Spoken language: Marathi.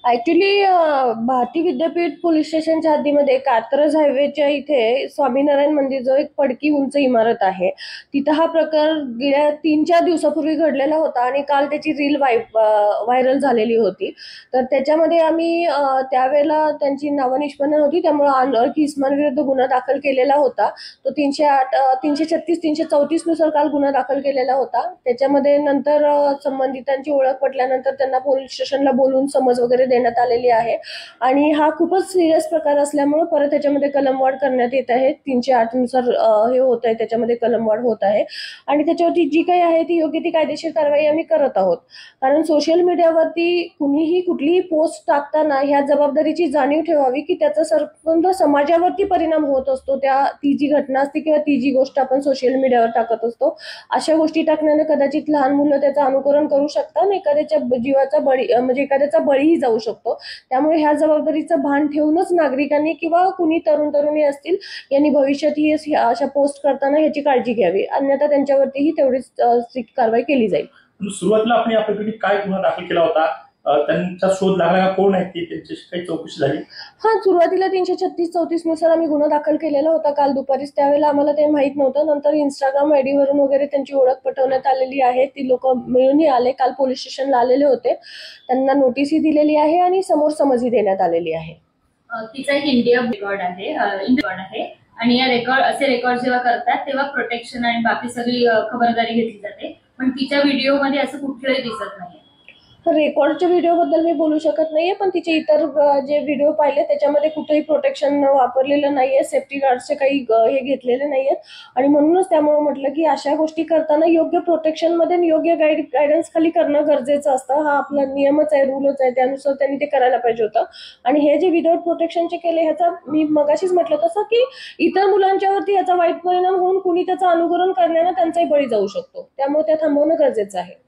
ऍक्च्युली भारती विद्यापीठ पोलीस स्टेशनच्या हद्दीमध्ये कात्रज हायवेच्या इथे स्वामीनारायण मंदिर जो एक पडकी उंच इमारत आहे, तिथं हा प्रकार गेल्या 3-4 दिवसापूर्वी घडलेला होता आणि काल त्याची रील व्हायरल झालेली होती. तर त्याच्यामध्ये आम्ही त्यावेळेला त्यांची नावं निष्पन्न होती, त्यामुळे अनोळखी इसमांविरुद्ध गुन्हा दाखल केलेला होता. तो 308 336 334 नुसार काल गुन्हा दाखल केलेला होता. त्याच्यामध्ये नंतर संबंधितांची ओळख पटल्यानंतर त्यांना पोलीस स्टेशनला बोलून समज वगैरे देण्यात आलेली आहे आणि हा खूपच सिरियस प्रकार असल्यामुळे परत त्याच्यामध्ये कलमवाढ करण्यात येत आहे. 308 नुसार हे होत आहे, त्याच्यामध्ये कलमवाढ होत आहे आणि त्याच्यावरती जी काही आहे ती योग्य ती कायदेशीर कारवाई आम्ही करत आहोत. कारण सोशल मीडियावरती कुणीही कुठलीही पोस्ट टाकताना ह्या जबाबदारीची जाणीव ठेवावी की त्याचा संपूर्ण समाजावरती परिणाम होत असतो. ती जी घटना असते किंवा ती जी गोष्ट आपण सोशल मीडियावर टाकत असतो, अशा गोष्टी टाकण्याने कदाचित लहान मुलं त्याचं अनुकरण करू शकतात आणि एखाद्याच्या जीवाचा बळी म्हणजे एखाद्याचा बळीही जाऊ शकतो. त्यामुळे ह्या जबाबदारीचं भान ठेवूनच नागरिकांनी किंवा कुणी तरुण तरुणी असतील यांनी भविष्यात ही अशा पोस्ट करताना ह्याची काळजी घ्यावी, अन्यथा त्यांच्यावरतीही तेवढीच स्ट्रिक्ट कारवाई केली जाईल. सुरुवातीला आपण या प्रकरणी काय गुन्हा दाखल केला होता, त्यांचा शोध लागला का, कोण आहे ते, त्यांची काही चौकशी झाली? सुरुवातीला 336-34 नुसार आम्ही गुन्हा दाखल केलेला होता काल दुपारीच. त्यावेळेला आम्हाला ते माहित नव्हतं. नंतर इंस्टाग्राम आयडी वरून वगैरे त्यांची ओळख पटवण्यात आलेली आहे. ती लोक मिळूनही आले, काल पोलीस स्टेशनला आलेले होते. त्यांना नोटीसही दिलेली आहे आणि समोर समजही देण्यात आलेली आहे. तिचा एक इंडिया रेकॉर्ड आहे आणि या रेकॉर्ड जेव्हा करतात तेव्हा प्रोटेक्शन आणि बाकी सगळी खबरदारी घेतली जाते, पण तिच्या व्हिडिओमध्ये असं कुठलंही दिसत नाही. रेकॉर्डच्या व्हिडिओबद्दल मी बोलू शकत नाहीये, पण तिचे इतर जे व्हिडिओ पाहिले त्याच्यामध्ये कुठेही प्रोटेक्शन वापरलेलं नाहीये, सेफ्टी गार्डचे काही हे घेतलेले नाहीयेत आणि म्हणूनच त्यामुळे म्हटलं की अशा गोष्टी करताना योग्य प्रोटेक्शन मध्ये योग्य गायडन्स खाली करणं गरजेचं असतं. हा आपला नियमच आहे, रूलच आहे, त्यानुसार त्यांनी ते करायला पाहिजे होतं. आणि हे जे विदाउट प्रोटेक्शनचे केले ह्याचा मी मगाशीच म्हटलं तसं की इतर मुलांच्यावरती याचा वाईट परिणाम होऊन कुणी त्याचं अनुकरण करण्यानं त्यांचाही बळी जाऊ शकतो. त्यामुळे ते थांबवणं गरजेचं आहे.